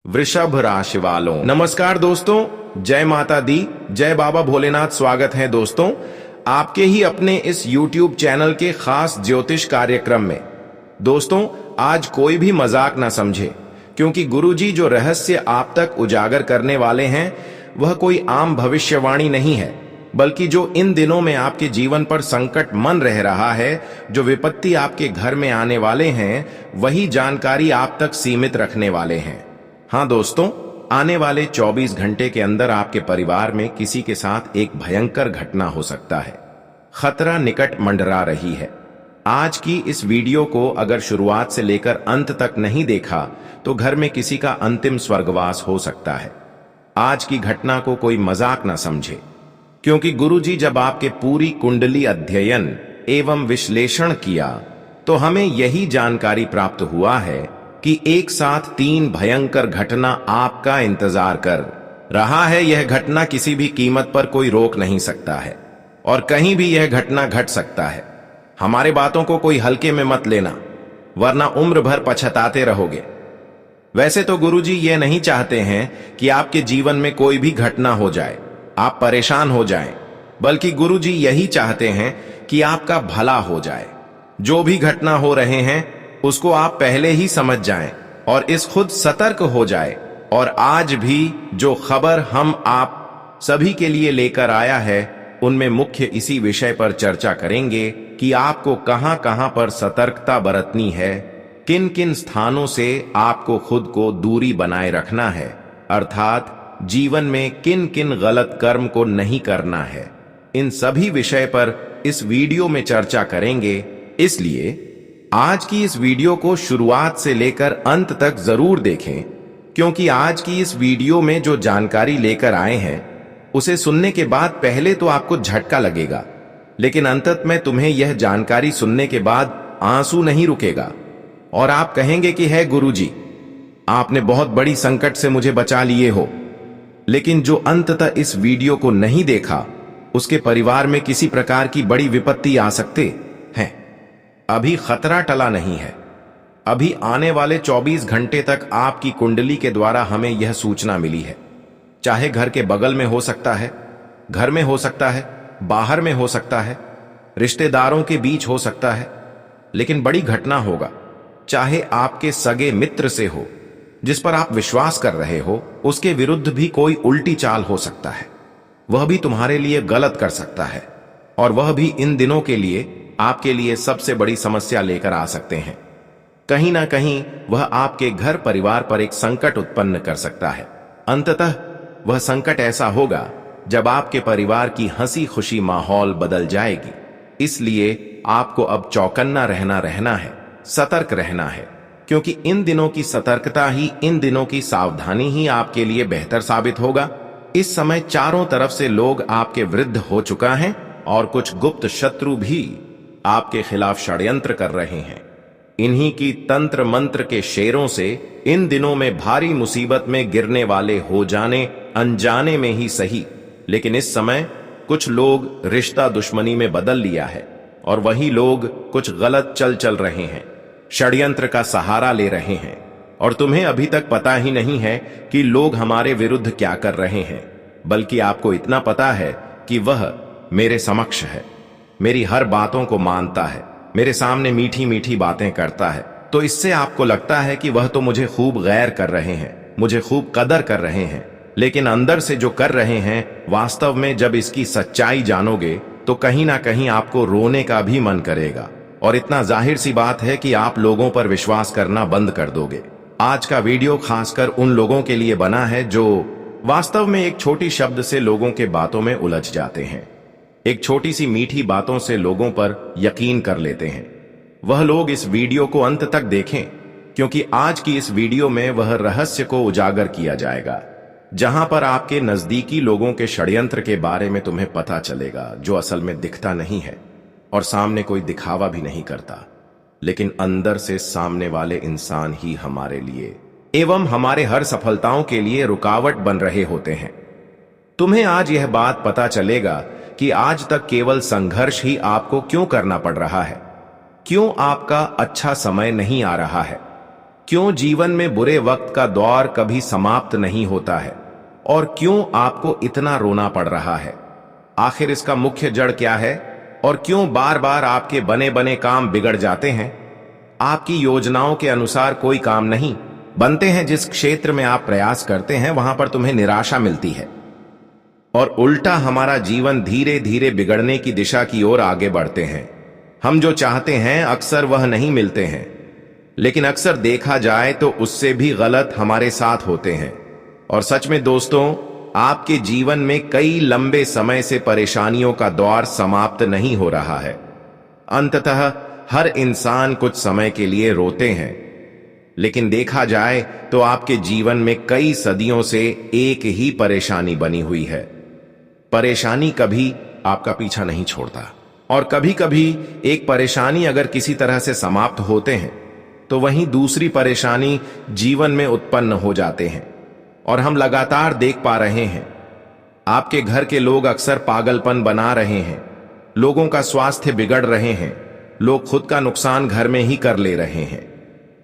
वृषभ राशि वालों, नमस्कार दोस्तों। जय माता दी, जय बाबा भोलेनाथ। स्वागत है दोस्तों आपके ही अपने इस YouTube चैनल के खास ज्योतिष कार्यक्रम में। दोस्तों, आज कोई भी मजाक ना समझे, क्योंकि गुरुजी जो रहस्य आप तक उजागर करने वाले हैं वह कोई आम भविष्यवाणी नहीं है, बल्कि जो इन दिनों में आपके जीवन पर संकट मन रह रहा है, जो विपत्ति आपके घर में आने वाले हैं, वही जानकारी आप तक सीमित रखने वाले हैं। हाँ दोस्तों, आने वाले 24 घंटे के अंदर आपके परिवार में किसी के साथ एक भयंकर घटना हो सकता है। खतरा निकट मंडरा रही है। आज की इस वीडियो को अगर शुरुआत से लेकर अंत तक नहीं देखा तो घर में किसी का अंतिम स्वर्गवास हो सकता है। आज की घटना को कोई मजाक ना समझे, क्योंकि गुरुजी जब आपके पूरी कुंडली अध्ययन एवं विश्लेषण किया तो हमें यही जानकारी प्राप्त हुआ है कि एक साथ 3 भयंकर घटना आपका इंतजार कर रहा है। यह घटना किसी भी कीमत पर कोई रोक नहीं सकता है और कहीं भी यह घटना घट सकता है। हमारे बातों को कोई हल्के में मत लेना, वरना उम्र भर पछताते रहोगे। वैसे तो गुरुजी ये नहीं चाहते हैं कि आपके जीवन में कोई भी घटना हो जाए, आप परेशान हो जाएं, बल्कि गुरुजी यही चाहते हैं कि आपका भला हो जाए। जो भी घटना हो रहे हैं उसको आप पहले ही समझ जाएं और इस खुद सतर्क हो जाए। और आज भी जो खबर हम आप सभी के लिए लेकर आया है, उनमें मुख्य इसी विषय पर चर्चा करेंगे कि आपको कहां कहां पर सतर्कता बरतनी है, किन किन स्थानों से आपको खुद को दूरी बनाए रखना है, अर्थात जीवन में किन किन गलत कर्म को नहीं करना है। इन सभी विषय पर इस वीडियो में चर्चा करेंगे। इसलिए आज की इस वीडियो को शुरुआत से लेकर अंत तक जरूर देखें, क्योंकि आज की इस वीडियो में जो जानकारी लेकर आए हैं उसे सुनने के बाद पहले तो आपको झटका लगेगा, लेकिन अंतत में तुम्हें यह जानकारी सुनने के बाद आंसू नहीं रुकेगा और आप कहेंगे कि है गुरुजी, आपने बहुत बड़ी संकट से मुझे बचा लिए हो। लेकिन जो अंततः इस वीडियो को नहीं देखा उसके परिवार में किसी प्रकार की बड़ी विपत्ति आ सकते हैं। अभी खतरा टला नहीं है। अभी आने वाले 24 घंटे तक आपकी कुंडली के द्वारा हमें यह सूचना मिली है। चाहे घर के बगल में हो सकता है, घर में हो सकता है, बाहर में हो सकता है, रिश्तेदारों के बीच हो सकता है, लेकिन बड़ी घटना होगा। चाहे आपके सगे मित्र से हो, जिस पर आप विश्वास कर रहे हो, उसके विरुद्ध भी कोई उल्टी चाल हो सकता है। वह भी तुम्हारे लिए गलत कर सकता है और वह भी इन दिनों के लिए आपके लिए सबसे बड़ी समस्या लेकर आ सकते हैं। कहीं ना कहीं वह आपके घर परिवार पर एक संकट उत्पन्न कर सकता है। अंततः वह संकट ऐसा होगा जब आपके परिवार की हंसी खुशी माहौल बदल जाएगी। इसलिए आपको अब चौकन्ना रहना है, सतर्क रहना है, क्योंकि इन दिनों की सतर्कता ही, इन दिनों की सावधानी ही आपके लिए बेहतर साबित होगा। इस समय चारों तरफ से लोग आपके विरुद्ध हो चुका है और कुछ गुप्त शत्रु भी आपके खिलाफ षड्यंत्र कर रहे हैं। इन्हीं की तंत्र मंत्र के शेरों से इन दिनों में भारी मुसीबत में गिरने वाले हो जाने अनजाने में ही सही, लेकिन इस समय कुछ लोग रिश्ता दुश्मनी में बदल लिया है और वही लोग कुछ गलत चल रहे हैं, षड्यंत्र का सहारा ले रहे हैं और तुम्हें अभी तक पता ही नहीं है कि लोग हमारे विरुद्ध क्या कर रहे हैं, बल्कि आपको इतना पता है कि वह मेरे समक्ष है, मेरी हर बातों को मानता है, मेरे सामने मीठी मीठी बातें करता है। तो इससे आपको लगता है कि वह तो मुझे खूब गैर कर रहे हैं, मुझे खूब कदर कर रहे हैं, लेकिन अंदर से जो कर रहे हैं, वास्तव में जब इसकी सच्चाई जानोगे तो कहीं ना कहीं आपको रोने का भी मन करेगा और इतना जाहिर सी बात है कि आप लोगों पर विश्वास करना बंद कर दोगे। आज का वीडियो खासकर उन लोगों के लिए बना है जो वास्तव में एक छोटी शब्द से लोगों के बातों में उलझ जाते हैं, एक छोटी सी मीठी बातों से लोगों पर यकीन कर लेते हैं। वह लोग इस वीडियो को अंत तक देखें, क्योंकि आज की इस वीडियो में वह रहस्य को उजागर किया जाएगा, जहां पर आपके नजदीकी लोगों के षड्यंत्र के बारे में तुम्हें पता चलेगा, जो असल में दिखता नहीं है और सामने कोई दिखावा भी नहीं करता, लेकिन अंदर से सामने वाले इंसान ही हमारे लिए एवं हमारे हर सफलताओं के लिए रुकावट बन रहे होते हैं। तुम्हें आज यह बात पता चलेगा कि आज तक केवल संघर्ष ही आपको क्यों करना पड़ रहा है, क्यों आपका अच्छा समय नहीं आ रहा है, क्यों जीवन में बुरे वक्त का दौर कभी समाप्त नहीं होता है और क्यों आपको इतना रोना पड़ रहा है? आखिर इसका मुख्य जड़ क्या है और क्यों बार बार आपके बने बने काम बिगड़ जाते हैं? आपकी योजनाओं के अनुसार कोई काम नहीं बनते हैं। जिस क्षेत्र में आप प्रयास करते हैं वहां पर तुम्हें निराशा मिलती है और उल्टा हमारा जीवन धीरे धीरे बिगड़ने की दिशा की ओर आगे बढ़ते हैं। हम जो चाहते हैं अक्सर वह नहीं मिलते हैं, लेकिन अक्सर देखा जाए तो उससे भी गलत हमारे साथ होते हैं। और सच में दोस्तों, आपके जीवन में कई लंबे समय से परेशानियों का दौर समाप्त नहीं हो रहा है। अंततः हर इंसान कुछ समय के लिए रोते हैं, लेकिन देखा जाए तो आपके जीवन में कई सदियों से एक ही परेशानी बनी हुई है। परेशानी कभी आपका पीछा नहीं छोड़ता और कभी कभी एक परेशानी अगर किसी तरह से समाप्त होते हैं तो वहीं दूसरी परेशानी जीवन में उत्पन्न हो जाते हैं। और हम लगातार देख पा रहे हैं आपके घर के लोग अक्सर पागलपन बना रहे हैं, लोगों का स्वास्थ्य बिगड़ रहे हैं, लोग खुद का नुकसान घर में ही कर ले रहे हैं,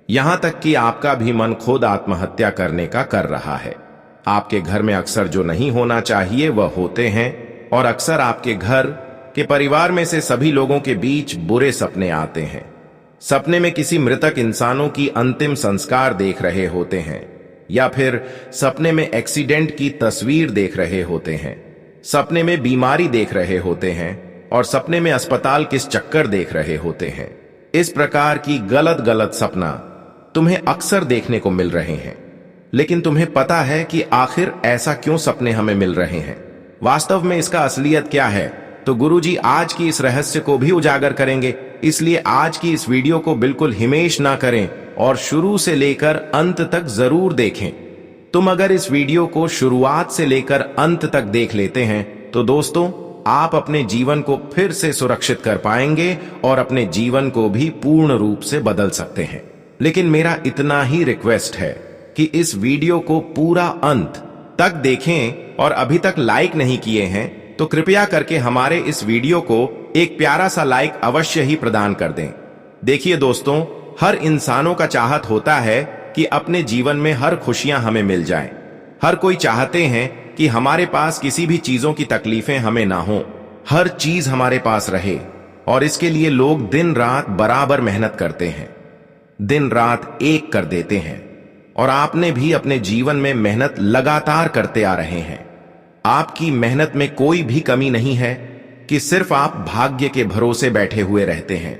यहां तक कि आपका भी मन खुद आत्महत्या करने का कर रहा है। आपके घर में अक्सर जो नहीं होना चाहिए वह होते हैं और अक्सर आपके घर के परिवार में से सभी लोगों के बीच बुरे सपने आते हैं। सपने में किसी मृतक इंसानों की अंतिम संस्कार देख रहे होते हैं या फिर सपने में एक्सीडेंट की तस्वीर देख रहे होते हैं, सपने में बीमारी देख रहे होते हैं और सपने में अस्पताल किस चक्कर देख रहे होते हैं। इस प्रकार की गलत गलत सपना तुम्हें अक्सर देखने को मिल रहे हैं, लेकिन तुम्हें पता है कि आखिर ऐसा क्यों सपने हमें मिल रहे हैं? वास्तव में इसका असलियत क्या है? तो गुरुजी आज की इस रहस्य को भी उजागर करेंगे, इसलिए आज की इस वीडियो को बिल्कुल हिमेश ना करें और शुरू से लेकर अंत तक जरूर देखें। तुम अगर इस वीडियो को शुरुआत से लेकर अंत तक देख लेते हैं तो दोस्तों, आप अपने जीवन को फिर से सुरक्षित कर पाएंगे और अपने जीवन को भी पूर्ण रूप से बदल सकते हैं। लेकिन मेरा इतना ही रिक्वेस्ट है कि इस वीडियो को पूरा अंत तक देखें और अभी तक लाइक नहीं किए हैं तो कृपया करके हमारे इस वीडियो को एक प्यारा सा लाइक अवश्य ही प्रदान कर दें। देखिए दोस्तों, हर इंसानों का चाहत होता है कि अपने जीवन में हर खुशियां हमें मिल जाएं। हर कोई चाहते हैं कि हमारे पास किसी भी चीजों की तकलीफें हमें ना हो, हर चीज हमारे पास रहे। और इसके लिए लोग दिन रात बराबर मेहनत करते हैं, दिन रात एक कर देते हैं। और आपने भी अपने जीवन में मेहनत लगातार करते आ रहे हैं। आपकी मेहनत में कोई भी कमी नहीं है कि सिर्फ आप भाग्य के भरोसे बैठे हुए रहते हैं।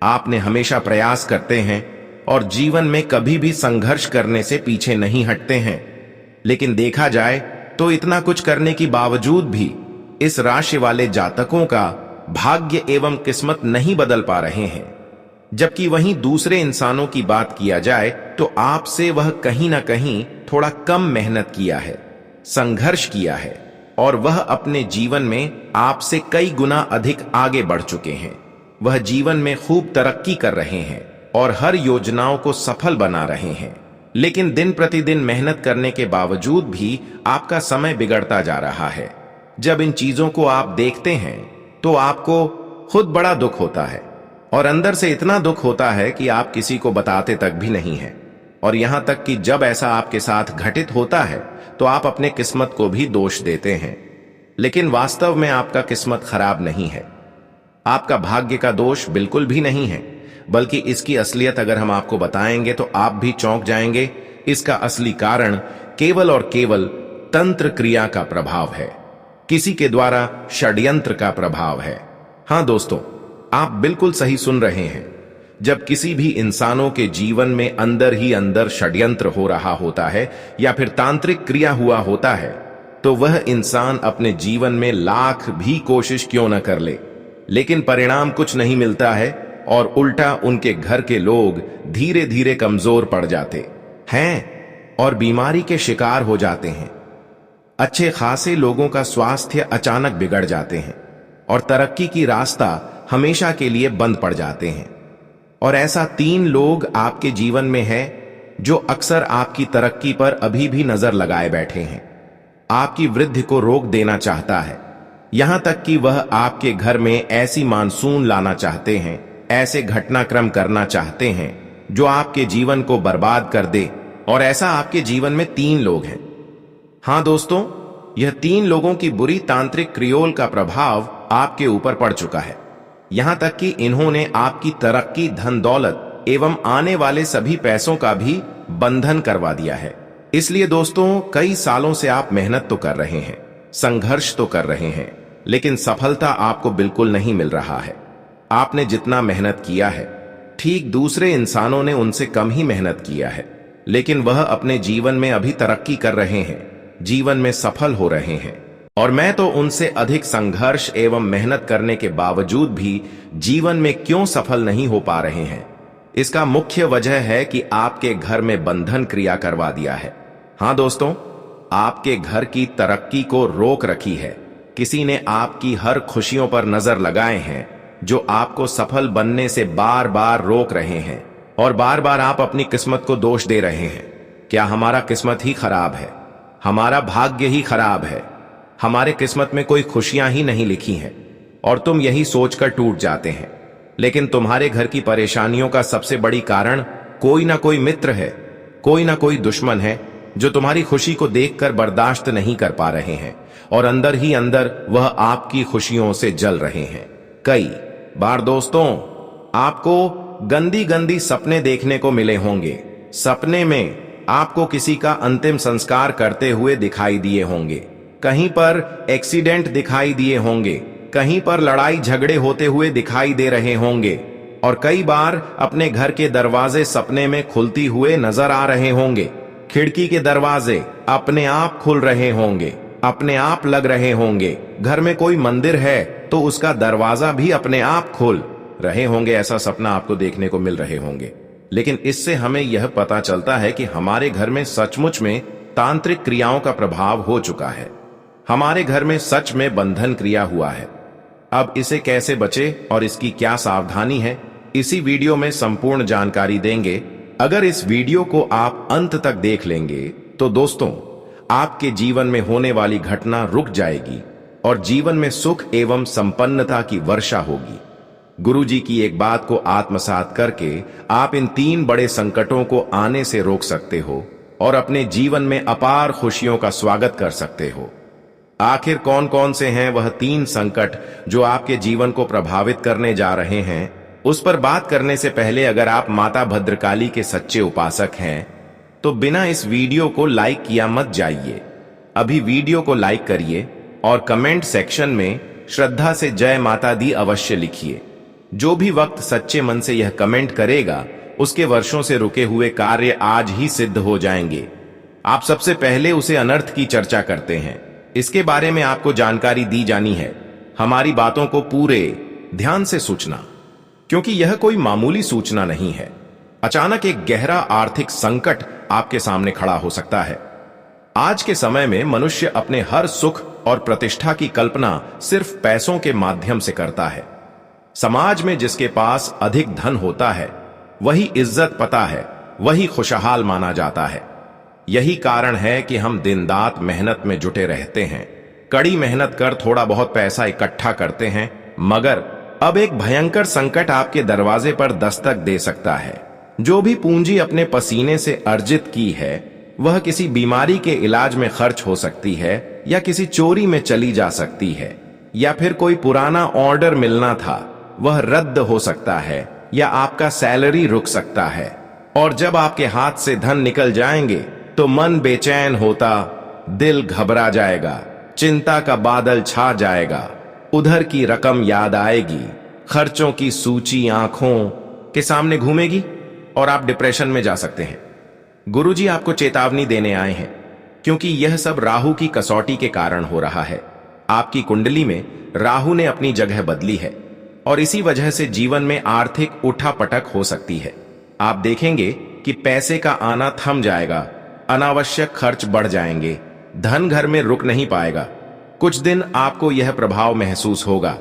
आपने हमेशा प्रयास करते हैं और जीवन में कभी भी संघर्ष करने से पीछे नहीं हटते हैं। लेकिन देखा जाए तो इतना कुछ करने के बावजूद भी इस राशि वाले जातकों का भाग्य एवं किस्मत नहीं बदल पा रहे हैं। जबकि वहीं दूसरे इंसानों की बात किया जाए तो आपसे वह कहीं ना कहीं थोड़ा कम मेहनत किया है, संघर्ष किया है और वह अपने जीवन में आपसे कई गुना अधिक आगे बढ़ चुके हैं। वह जीवन में खूब तरक्की कर रहे हैं और हर योजनाओं को सफल बना रहे हैं। लेकिन दिन प्रतिदिन मेहनत करने के बावजूद भी आपका समय बिगड़ता जा रहा है। जब इन चीजों को आप देखते हैं तो आपको खुद बड़ा दुख होता है और अंदर से इतना दुख होता है कि आप किसी को बताते तक भी नहीं हैं। और यहां तक कि जब ऐसा आपके साथ घटित होता है तो आप अपने किस्मत को भी दोष देते हैं। लेकिन वास्तव में आपका किस्मत खराब नहीं है, आपका भाग्य का दोष बिल्कुल भी नहीं है, बल्कि इसकी असलियत अगर हम आपको बताएंगे तो आप भी चौंक जाएंगे। इसका असली कारण केवल और केवल तंत्र क्रिया का प्रभाव है, किसी के द्वारा षड्यंत्र का प्रभाव है। हां दोस्तों, आप बिल्कुल सही सुन रहे हैं। जब किसी भी इंसानों के जीवन में अंदर ही अंदर षड्यंत्र हो रहा होता है या फिर तांत्रिक क्रिया हुआ होता है तो वह इंसान अपने जीवन में लाख भी कोशिश क्यों न कर ले, लेकिन परिणाम कुछ नहीं मिलता है और उल्टा उनके घर के लोग धीरे धीरे कमजोर पड़ जाते हैं और बीमारी के शिकार हो जाते हैं। अच्छे खासे लोगों का स्वास्थ्य अचानक बिगड़ जाते हैं और तरक्की की रास्ता हमेशा के लिए बंद पड़ जाते हैं। और ऐसा 3 लोग आपके जीवन में है जो अक्सर आपकी तरक्की पर अभी भी नजर लगाए बैठे हैं, आपकी वृद्धि को रोक देना चाहता है। यहां तक कि वह आपके घर में ऐसी मानसून लाना चाहते हैं, ऐसे घटनाक्रम करना चाहते हैं जो आपके जीवन को बर्बाद कर दे, और ऐसा आपके जीवन में 3 लोग हैं। हां दोस्तों, यह 3 लोगों की बुरी तांत्रिक क्रियोल का प्रभाव आपके ऊपर पड़ चुका है। यहां तक कि इन्होंने आपकी तरक्की, धन दौलत एवं आने वाले सभी पैसों का भी बंधन करवा दिया है। इसलिए दोस्तों, कई सालों से आप मेहनत तो कर रहे हैं, संघर्ष तो कर रहे हैं, लेकिन सफलता आपको बिल्कुल नहीं मिल रहा है। आपने जितना मेहनत किया है, ठीक दूसरे इंसानों ने उनसे कम ही मेहनत किया है, लेकिन वह अपने जीवन में अभी तरक्की कर रहे हैं, जीवन में सफल हो रहे हैं, और मैं तो उनसे अधिक संघर्ष एवं मेहनत करने के बावजूद भी जीवन में क्यों सफल नहीं हो पा रहे हैं। इसका मुख्य वजह है कि आपके घर में बंधन क्रिया करवा दिया है। हां दोस्तों, आपके घर की तरक्की को रोक रखी है। किसी ने आपकी हर खुशियों पर नजर लगाए हैं, जो आपको सफल बनने से बार बार रोक रहे हैं, और बार बार आप अपनी किस्मत को दोष दे रहे हैं। क्या हमारा किस्मत ही खराब है? हमारा भाग्य ही खराब है? हमारे किस्मत में कोई खुशियां ही नहीं लिखी हैं? और तुम यही सोचकर टूट जाते हैं। लेकिन तुम्हारे घर की परेशानियों का सबसे बड़ी कारण कोई ना कोई मित्र है, कोई ना कोई दुश्मन है, जो तुम्हारी खुशी को देखकर बर्दाश्त नहीं कर पा रहे हैं, और अंदर ही अंदर वह आपकी खुशियों से जल रहे हैं। कई बार दोस्तों, आपको गंदी गंदी सपने देखने को मिले होंगे। सपने में आपको किसी का अंतिम संस्कार करते हुए दिखाई दिए होंगे, कहीं पर एक्सीडेंट दिखाई दिए होंगे, कहीं पर लड़ाई झगड़े होते हुए दिखाई दे रहे होंगे, और कई बार अपने घर के दरवाजे सपने में खुलती हुए नजर आ रहे होंगे। खिड़की के दरवाजे अपने आप खुल रहे होंगे, अपने आप लग रहे होंगे। घर में कोई मंदिर है तो उसका दरवाजा भी अपने आप खुल रहे होंगे। ऐसा सपना आपको देखने को मिल रहे होंगे। लेकिन इससे हमें यह पता चलता है कि हमारे घर में सचमुच में तांत्रिक क्रियाओं का प्रभाव हो चुका है। हमारे घर में सच में बंधन क्रिया हुआ है। अब इसे कैसे बचे और इसकी क्या सावधानी है, इसी वीडियो में संपूर्ण जानकारी देंगे। अगर इस वीडियो को आप अंत तक देख लेंगे तो दोस्तों, आपके जीवन में होने वाली घटना रुक जाएगी और जीवन में सुख एवं संपन्नता की वर्षा होगी। गुरुजी की एक बात को आत्मसात करके आप इन 3 बड़े संकटों को आने से रोक सकते हो और अपने जीवन में अपार खुशियों का स्वागत कर सकते हो। आखिर कौन कौन से हैं वह 3 संकट जो आपके जीवन को प्रभावित करने जा रहे हैं, उस पर बात करने से पहले अगर आप माता भद्रकाली के सच्चे उपासक हैं तो बिना इस वीडियो को लाइक किया मत जाइए। अभी वीडियो को लाइक करिए और कमेंट सेक्शन में श्रद्धा से जय माता दी अवश्य लिखिए। जो भी वक्त सच्चे मन से यह कमेंट करेगा, उसके वर्षों से रुके हुए कार्य आज ही सिद्ध हो जाएंगे। आप सबसे पहले उसे अनर्थ की चर्चा करते हैं, इसके बारे में आपको जानकारी दी जानी है। हमारी बातों को पूरे ध्यान से सूचना, क्योंकि यह कोई मामूली सूचना नहीं है। अचानक एक गहरा आर्थिक संकट आपके सामने खड़ा हो सकता है। आज के समय में मनुष्य अपने हर सुख और प्रतिष्ठा की कल्पना सिर्फ पैसों के माध्यम से करता है। समाज में जिसके पास अधिक धन होता है, वही इज्जत पता है, वही खुशहाल माना जाता है। यही कारण है कि हम दिन रात मेहनत में जुटे रहते हैं, कड़ी मेहनत कर थोड़ा बहुत पैसा इकट्ठा करते हैं। मगर अब एक भयंकर संकट आपके दरवाजे पर दस्तक दे सकता है। जो भी पूंजी अपने पसीने से अर्जित की है, वह किसी बीमारी के इलाज में खर्च हो सकती है, या किसी चोरी में चली जा सकती है, या फिर कोई पुराना ऑर्डर मिलना था वह रद्द हो सकता है, या आपका सैलरी रुक सकता है। और जब आपके हाथ से धन निकल जाएंगे तो मन बेचैन होता, दिल घबरा जाएगा, चिंता का बादल छा जाएगा, उधर की रकम याद आएगी, खर्चों की सूची आंखों के सामने घूमेगी और आप डिप्रेशन में जा सकते हैं। गुरुजी आपको चेतावनी देने आए हैं, क्योंकि यह सब राहु की कसौटी के कारण हो रहा है। आपकी कुंडली में राहु ने अपनी जगह बदली है और इसी वजह से जीवन में आर्थिक उठापटक हो सकती है। आप देखेंगे कि पैसे का आना थम जाएगा, अनावश्यक खर्च बढ़ जाएंगे, धन घर में रुक नहीं पाएगा। कुछ दिन आपको यह प्रभाव महसूस होगा,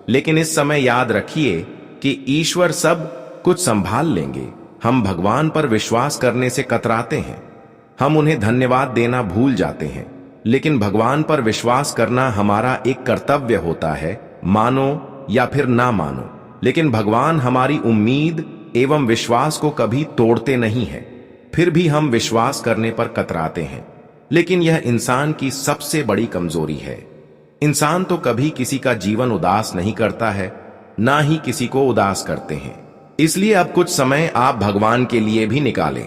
लेकिन इस समय याद रखिए कि ईश्वर सब कुछ संभाल लेंगे। हम भगवान पर विश्वास करने से कतराते हैं, हम उन्हें धन्यवाद देना भूल जाते हैं, लेकिन भगवान पर विश्वास करना हमारा एक कर्तव्य होता है। मानो या फिर ना मानो, लेकिन भगवान हमारी उम्मीद एवं विश्वास को कभी तोड़ते नहीं है, फिर भी हम विश्वास करने पर कतराते हैं। लेकिन यह इंसान की सबसे बड़ी कमजोरी है। इंसान तो कभी किसी का जीवन उदास नहीं करता है, ना ही किसी को उदास करते हैं। इसलिए अब कुछ समय आप भगवान के लिए भी निकालें,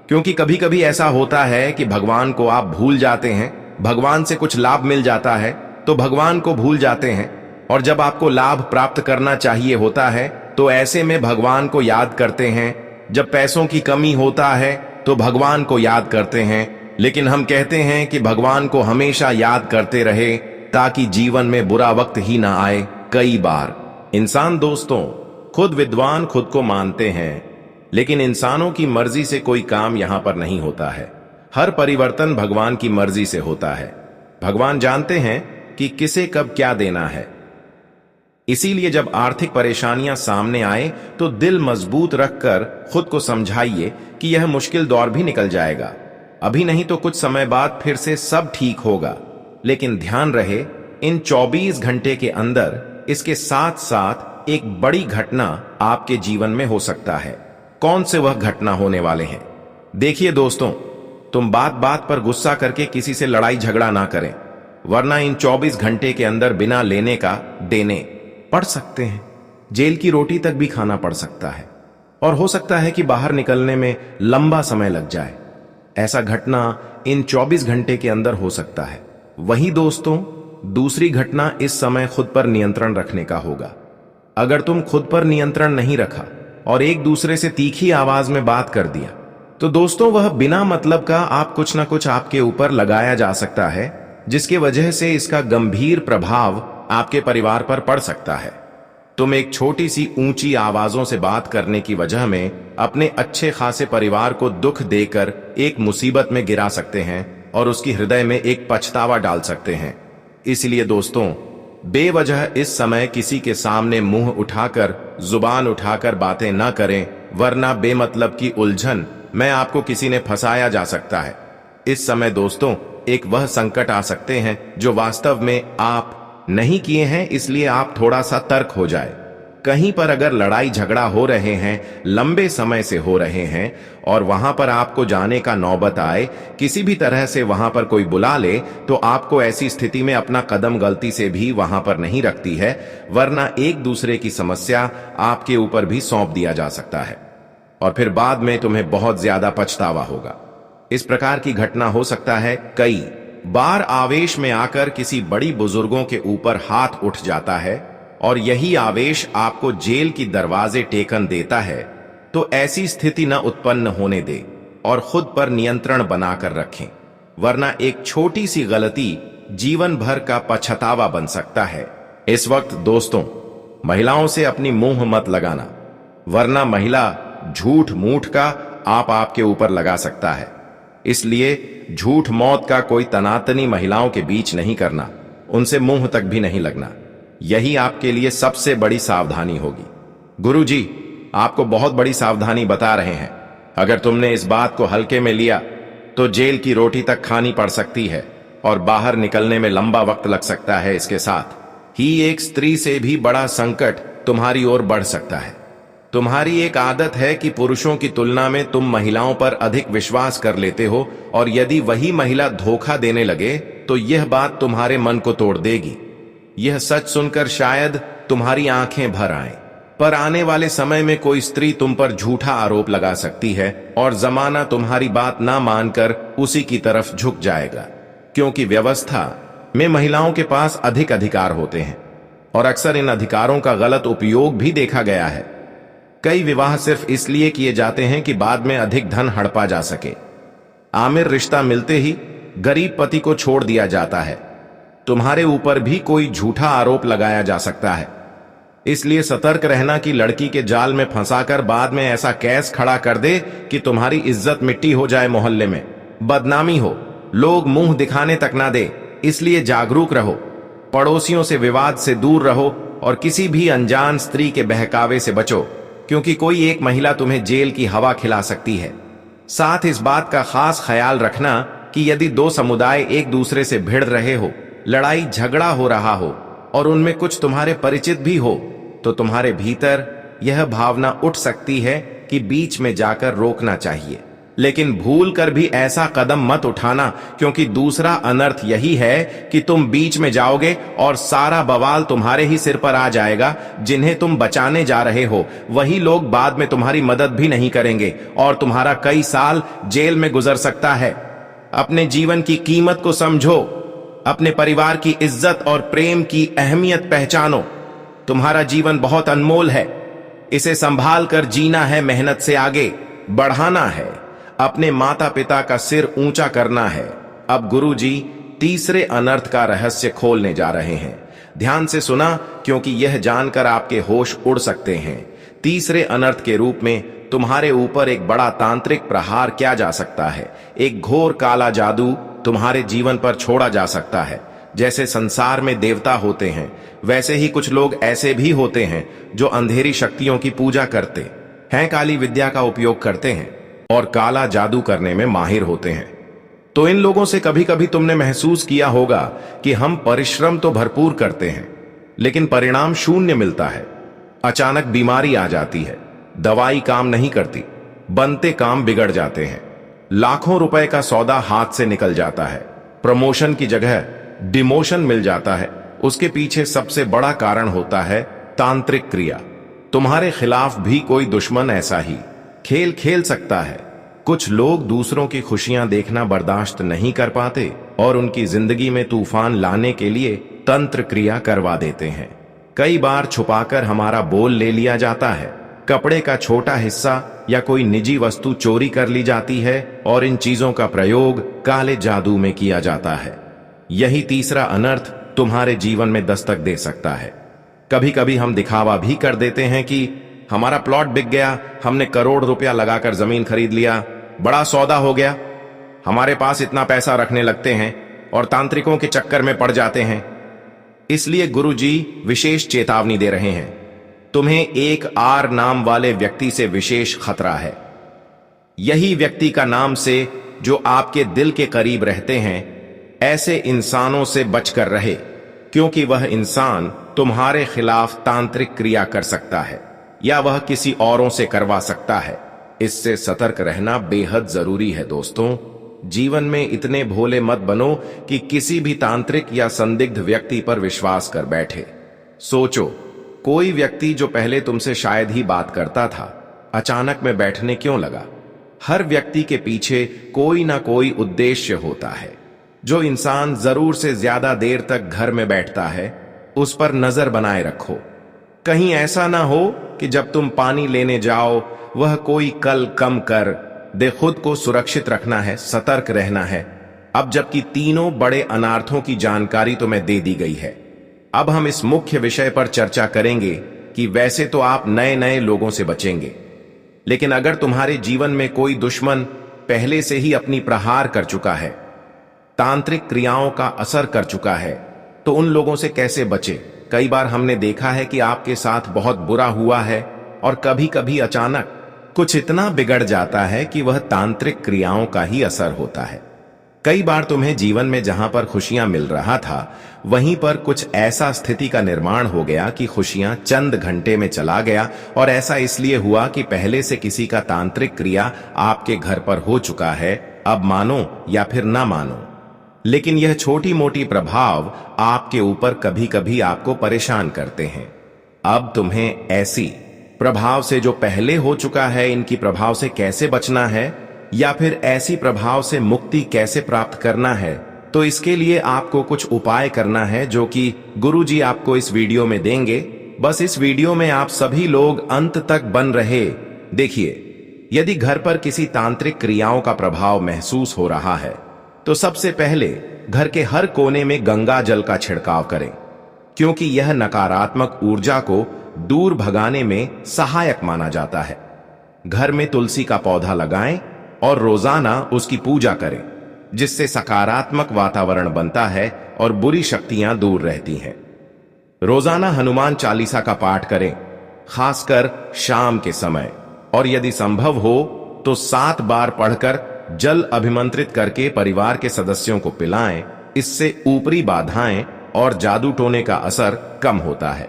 क्योंकि कभी कभी ऐसा होता है कि भगवान को आप भूल जाते हैं। भगवान से कुछ लाभ मिल जाता है तो भगवान को भूल जाते हैं, और जब आपको लाभ प्राप्त करना चाहिए होता है तो ऐसे में भगवान को याद करते हैं। जब पैसों की कमी होता है तो भगवान को याद करते हैं। लेकिन हम कहते हैं कि भगवान को हमेशा याद करते रहे ताकि जीवन में बुरा वक्त ही ना आए। कई बार इंसान दोस्तों खुद विद्वान खुद को मानते हैं, लेकिन इंसानों की मर्जी से कोई काम यहां पर नहीं होता है। हर परिवर्तन भगवान की मर्जी से होता है। भगवान जानते हैं कि किसे कब क्या देना है। इसीलिए जब आर्थिक परेशानियां सामने आए तो दिल मजबूत रखकर खुद को समझाइए कि यह मुश्किल दौर भी निकल जाएगा। अभी नहीं तो कुछ समय बाद फिर से सब ठीक होगा। लेकिन ध्यान रहे, इन 24 घंटे के अंदर इसके साथ साथ एक बड़ी घटना आपके जीवन में हो सकता है। कौन से वह घटना होने वाले हैं? देखिए दोस्तों, तुम बात बात पर गुस्सा करके किसी से लड़ाई झगड़ा ना करें, वरना इन 24 घंटे के अंदर बिना लेने का देने पड़ सकते हैं। जेल की रोटी तक भी खाना पड़ सकता है, और हो सकता है कि बाहर निकलने में लंबा समय लग जाए। ऐसा घटना इन 24 घंटे के अंदर हो सकता है। वहीं दोस्तों, दूसरी घटना इस समय खुद पर नियंत्रण रखने का होगा। अगर तुम खुद पर नियंत्रण नहीं रखा और एक दूसरे से तीखी आवाज में बात कर दिया, तो दोस्तों वह बिना मतलब का आप कुछ ना कुछ आपके ऊपर लगाया जा सकता है, जिसकी वजह से इसका गंभीर प्रभाव आपके परिवार पर पड़ सकता है। तुम एक छोटी सी ऊंची आवाजों से बात करने की वजह में अपने अच्छे खासे परिवार को दुख देकर एक मुसीबत में गिरा सकते हैं और उसकी हृदय में एक पछतावा डाल सकते हैं। इसलिए दोस्तों, बेवजह इस समय किसी के सामने मुंह उठाकर, जुबान उठाकर बातें ना करें, वरना बेमतलब की उलझन में आपको किसी ने फंसाया जा सकता है। इस समय दोस्तों एक वह संकट आ सकते हैं जो वास्तव में आप नहीं किए हैं, इसलिए आप थोड़ा सा तर्क हो जाए। कहीं पर अगर लड़ाई झगड़ा हो रहे हैं, लंबे समय से हो रहे हैं, और वहां पर आपको जाने का नौबत आए, किसी भी तरह से वहां पर कोई बुला ले, तो आपको ऐसी स्थिति में अपना कदम गलती से भी वहां पर नहीं रखती है, वरना एक दूसरे की समस्या आपके ऊपर भी सौंप दिया जा सकता है और फिर बाद में तुम्हें बहुत ज्यादा पछतावा होगा। इस प्रकार की घटना हो सकता है। कई बार आवेश में आकर किसी बड़ी बुजुर्गों के ऊपर हाथ उठ जाता है, और यही आवेश आपको जेल की दरवाजे टेकन देता है। तो ऐसी स्थिति न उत्पन्न होने दे और खुद पर नियंत्रण बनाकर रखें, वरना एक छोटी सी गलती जीवन भर का पछतावा बन सकता है। इस वक्त दोस्तों महिलाओं से अपनी मुंह मत लगाना, वरना महिला झूठ मूठ का आपके ऊपर लगा सकता है। इसलिए झूठ मौत का कोई तनातनी महिलाओं के बीच नहीं करना, उनसे मुंह तक भी नहीं लगना। यही आपके लिए सबसे बड़ी सावधानी होगी। गुरुजी आपको बहुत बड़ी सावधानी बता रहे हैं। अगर तुमने इस बात को हल्के में लिया तो जेल की रोटी तक खानी पड़ सकती है और बाहर निकलने में लंबा वक्त लग सकता है। इसके साथ ही एक स्त्री से भी बड़ा संकट तुम्हारी ओर बढ़ सकता है। तुम्हारी एक आदत है कि पुरुषों की तुलना में तुम महिलाओं पर अधिक विश्वास कर लेते हो, और यदि वही महिला धोखा देने लगे तो यह बात तुम्हारे मन को तोड़ देगी। यह सच सुनकर शायद तुम्हारी आंखें भर आएं, पर आने वाले समय में कोई स्त्री तुम पर झूठा आरोप लगा सकती है और जमाना तुम्हारी बात ना मानकर उसी की तरफ झुक जाएगा, क्योंकि व्यवस्था में महिलाओं के पास अधिक अधिकार होते हैं और अक्सर इन अधिकारों का गलत उपयोग भी देखा गया है। कई विवाह सिर्फ इसलिए किए जाते हैं कि बाद में अधिक धन हड़पा जा सके। आमिर रिश्ता मिलते ही गरीब पति को छोड़ दिया जाता है। तुम्हारे ऊपर भी कोई झूठा आरोप लगाया जा सकता है। इसलिए सतर्क रहना कि लड़की के जाल में फंसाकर बाद में ऐसा केस खड़ा कर दे कि तुम्हारी इज्जत मिट्टी हो जाए, मोहल्ले में बदनामी हो, लोग मुंह दिखाने तक ना दे। इसलिए जागरूक रहो, पड़ोसियों से विवाद से दूर रहो और किसी भी अनजान स्त्री के बहकावे से बचो, क्योंकि कोई एक महिला तुम्हें जेल की हवा खिला सकती है। साथ इस बात का खास ख्याल रखना कि यदि दो समुदाय एक दूसरे से भिड़ रहे हो, लड़ाई झगड़ा हो रहा हो और उनमें कुछ तुम्हारे परिचित भी हो, तो तुम्हारे भीतर यह भावना उठ सकती है कि बीच में जाकर रोकना चाहिए, लेकिन भूल कर भी ऐसा कदम मत उठाना, क्योंकि दूसरा अनर्थ यही है कि तुम बीच में जाओगे और सारा बवाल तुम्हारे ही सिर पर आ जाएगा। जिन्हें तुम बचाने जा रहे हो वही लोग बाद में तुम्हारी मदद भी नहीं करेंगे और तुम्हारा कई साल जेल में गुजर सकता है। अपने जीवन की कीमत को समझो, अपने परिवार की इज्जत और प्रेम की अहमियत पहचानो। तुम्हारा जीवन बहुत अनमोल है, इसे संभाल कर जीना है, मेहनत से आगे बढ़ाना है, अपने माता पिता का सिर ऊंचा करना है। अब गुरुजी तीसरे अनर्थ का रहस्य खोलने जा रहे हैं। ध्यान से सुना, क्योंकि यह जानकर आपके होश उड़ सकते हैं। तीसरे अनर्थ के रूप में तुम्हारे ऊपर एक बड़ा तांत्रिक प्रहार किया जा सकता है। एक घोर काला जादू तुम्हारे जीवन पर छोड़ा जा सकता है। जैसे संसार में देवता होते हैं, वैसे ही कुछ लोग ऐसे भी होते हैं जो अंधेरी शक्तियों की पूजा करते हैं, काली विद्या का उपयोग करते हैं और काला जादू करने में माहिर होते हैं। तो इन लोगों से कभी कभी तुमने महसूस किया होगा कि हम परिश्रम तो भरपूर करते हैं, लेकिन परिणाम शून्य मिलता है। अचानक बीमारी आ जाती है, दवाई काम नहीं करती, बनते काम बिगड़ जाते हैं, लाखों रुपए का सौदा हाथ से निकल जाता है, प्रमोशन की जगह डिमोशन मिल जाता है। उसके पीछे सबसे बड़ा कारण होता है तांत्रिक क्रिया। तुम्हारे खिलाफ भी कोई दुश्मन ऐसा ही खेल खेल सकता है। कुछ लोग दूसरों की खुशियां देखना बर्दाश्त नहीं कर पाते और उनकी जिंदगी में तूफान लाने के लिए तंत्र क्रिया करवा देते हैं। कई बार छुपाकर हमारा बोल ले लिया जाता है, कपड़े का छोटा हिस्सा या कोई निजी वस्तु चोरी कर ली जाती है और इन चीजों का प्रयोग काले जादू में किया जाता है। यही तीसरा अनर्थ तुम्हारे जीवन में दस्तक दे सकता है। कभी कभी हम दिखावा भी कर देते हैं कि हमारा प्लॉट बिक गया, हमने करोड़ रुपया लगाकर जमीन खरीद लिया, बड़ा सौदा हो गया। हमारे पास इतना पैसा रखने लगते हैं और तांत्रिकों के चक्कर में पड़ जाते हैं। इसलिए गुरुजी विशेष चेतावनी दे रहे हैं, तुम्हें एक आर नाम वाले व्यक्ति से विशेष खतरा है। यही व्यक्ति का नाम से जो आपके दिल के करीब रहते हैं, ऐसे इंसानों से बचकर रहे, क्योंकि वह इंसान तुम्हारे खिलाफ तांत्रिक क्रिया कर सकता है या वह किसी औरों से करवा सकता है। इससे सतर्क रहना बेहद जरूरी है। दोस्तों, जीवन में इतने भोले मत बनो कि किसी भी तांत्रिक या संदिग्ध व्यक्ति पर विश्वास कर बैठे। सोचो, कोई व्यक्ति जो पहले तुमसे शायद ही बात करता था, अचानक में बैठने क्यों लगा? हर व्यक्ति के पीछे कोई ना कोई उद्देश्य होता है। जो इंसान जरूर से ज्यादा देर तक घर में बैठता है, उस पर नजर बनाए रखो। कहीं ऐसा ना हो कि जब तुम पानी लेने जाओ वह कोई कल कम कर दे। खुद को सुरक्षित रखना है, सतर्क रहना है। अब जबकि तीनों बड़े अनार्थों की जानकारी तुम्हें दे दी गई है, अब हम इस मुख्य विषय पर चर्चा करेंगे कि वैसे तो आप नए नए लोगों से बचेंगे, लेकिन अगर तुम्हारे जीवन में कोई दुश्मन पहले से ही अपनी प्रहार कर चुका है, तांत्रिक क्रियाओं का असर कर चुका है, तो उन लोगों से कैसे बचे? कई बार हमने देखा है कि आपके साथ बहुत बुरा हुआ है और कभी कभी अचानक कुछ इतना बिगड़ जाता है कि वह तांत्रिक क्रियाओं का ही असर होता है। कई बार तुम्हें जीवन में जहां पर खुशियां मिल रहा था, वहीं पर कुछ ऐसा स्थिति का निर्माण हो गया कि खुशियां चंद घंटे में चला गया। और ऐसा इसलिए हुआ कि पहले से किसी का तांत्रिक क्रिया आपके घर पर हो चुका है। अब मानो या फिर ना मानो, लेकिन यह छोटी मोटी प्रभाव आपके ऊपर कभी कभी आपको परेशान करते हैं। अब तुम्हें ऐसी प्रभाव से जो पहले हो चुका है, इनकी प्रभाव से कैसे बचना है या फिर ऐसी प्रभाव से मुक्ति कैसे प्राप्त करना है, तो इसके लिए आपको कुछ उपाय करना है जो कि गुरुजी आपको इस वीडियो में देंगे। बस इस वीडियो में आप सभी लोग अंत तक बन रहे। देखिए, यदि घर पर किसी तांत्रिक क्रियाओं का प्रभाव महसूस हो रहा है, तो सबसे पहले घर के हर कोने में गंगा जल का छिड़काव करें, क्योंकि यह नकारात्मक ऊर्जा को दूर भगाने में सहायक माना जाता है। घर में तुलसी का पौधा लगाएं और रोजाना उसकी पूजा करें, जिससे सकारात्मक वातावरण बनता है और बुरी शक्तियां दूर रहती हैं। रोजाना हनुमान चालीसा का पाठ करें, खासकर शाम के समय, और यदि संभव हो तो 7 बार पढ़कर जल अभिमंत्रित करके परिवार के सदस्यों को पिलाएं। इससे ऊपरी बाधाएं और जादू टोने का असर कम होता है।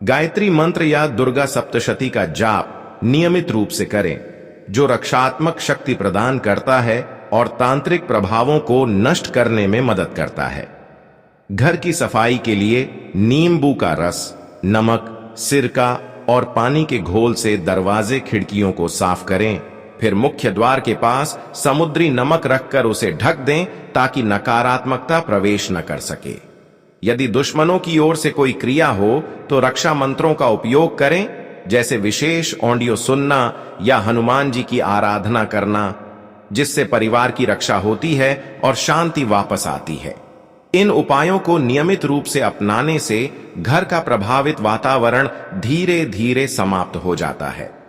गायत्री मंत्र या दुर्गा सप्तशती का जाप नियमित रूप से करें, जो रक्षात्मक शक्ति प्रदान करता है और तांत्रिक प्रभावों को नष्ट करने में मदद करता है। घर की सफाई के लिए नींबू का रस, नमक, सिरका और पानी के घोल से दरवाजे खिड़कियों को साफ करें। फिर मुख्य द्वार के पास समुद्री नमक रखकर उसे ढक दें ताकि नकारात्मकता प्रवेश न कर सके। यदि दुश्मनों की ओर से कोई क्रिया हो तो रक्षा मंत्रों का उपयोग करें, जैसे विशेष ऑडियो सुनना या हनुमान जी की आराधना करना, जिससे परिवार की रक्षा होती है और शांति वापस आती है। इन उपायों को नियमित रूप से अपनाने से घर का प्रभावित वातावरण धीरे धीरे समाप्त हो जाता है।